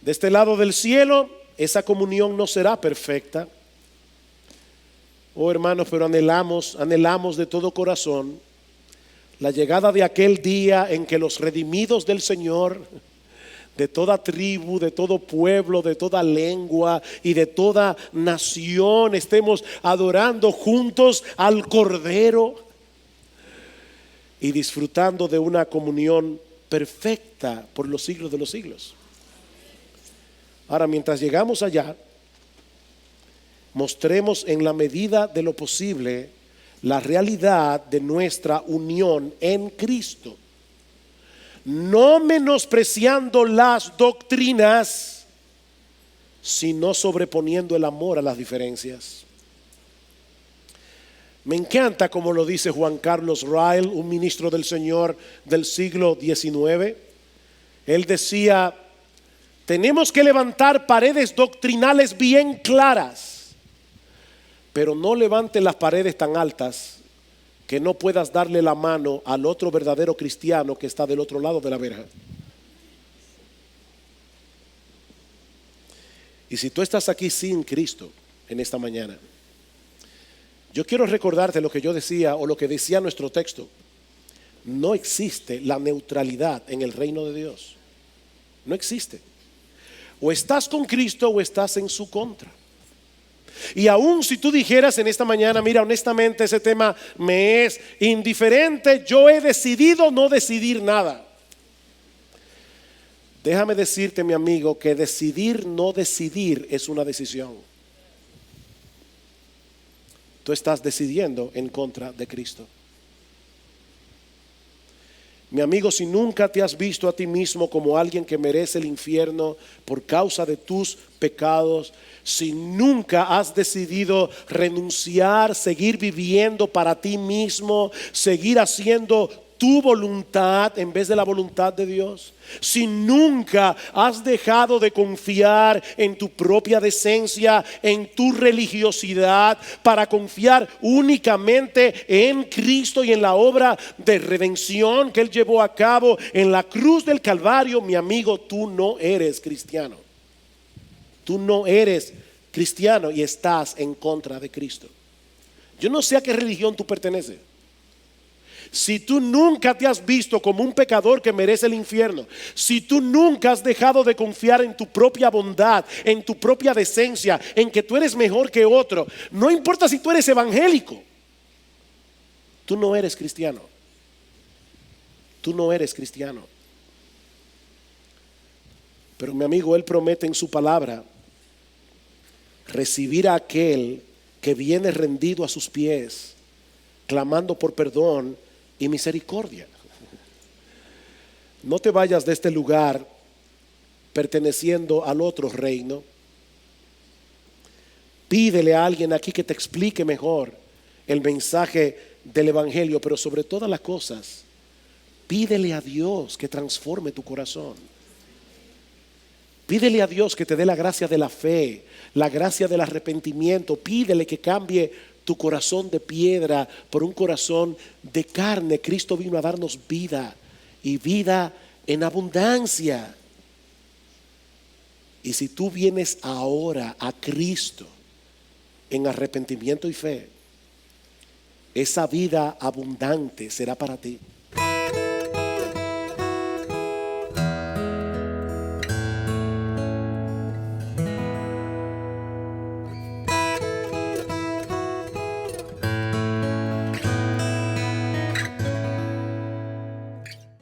A: De este lado del cielo, esa comunión no será perfecta. Oh hermanos, pero anhelamos de todo corazón la llegada de aquel día en que los redimidos del Señor, de toda tribu, de todo pueblo, de toda lengua y de toda nación, estemos adorando juntos al Cordero y disfrutando de una comunión perfecta por los siglos de los siglos. Ahora, mientras llegamos allá, mostremos en la medida de lo posible la realidad de nuestra unión en Cristo, no menospreciando las doctrinas, sino sobreponiendo el amor a las diferencias. Me encanta como lo dice Juan Carlos Ryle, un ministro del Señor del siglo XIX. Él decía: tenemos que levantar paredes doctrinales bien claras, pero no levanten las paredes tan altas que no puedas darle la mano al otro verdadero cristiano que está del otro lado de la verja. Y si tú estás aquí sin Cristo en esta mañana, yo quiero recordarte lo que yo decía o lo que decía nuestro texto. No existe la neutralidad en el reino de Dios. No existe. O estás con Cristo o estás en su contra. Y aún si tú dijeras en esta mañana: mira, honestamente ese tema me es indiferente, yo he decidido no decidir nada. Déjame decirte, mi amigo, que decidir no decidir es una decisión. Tú estás decidiendo en contra de Cristo. Mi amigo, si nunca te has visto a ti mismo como alguien que merece el infierno por causa de tus pecados, si nunca has decidido renunciar, seguir viviendo para ti mismo, seguir haciendo tu voluntad en vez de la voluntad de Dios, si nunca has dejado de confiar en tu propia decencia, en tu religiosidad, para confiar únicamente en Cristo y en la obra de redención que Él llevó a cabo en la cruz del Calvario, mi amigo, tú no eres cristiano. Tú no eres cristiano y estás en contra de Cristo. Yo no sé a qué religión tú perteneces. Si tú nunca te has visto como un pecador que merece el infierno, si tú nunca has dejado de confiar en tu propia bondad, en tu propia decencia, en que tú eres mejor que otro, no importa si tú eres evangélico, tú no eres cristiano. Tú no eres cristiano. Pero mi amigo, Él promete en su palabra recibir a aquel que viene rendido a sus pies, clamando por perdón y misericordia. No te vayas de este lugar perteneciendo al otro reino. Pídele a alguien aquí que te explique mejor el mensaje del Evangelio, pero sobre todas las cosas, pídele a Dios que transforme tu corazón. Pídele a Dios que te dé la gracia de la fe, la gracia del arrepentimiento. Pídele que cambie tu corazón de piedra por un corazón de carne. Cristo vino a darnos vida y vida en abundancia. Y si tú vienes ahora a Cristo en arrepentimiento y fe, esa vida abundante será para ti.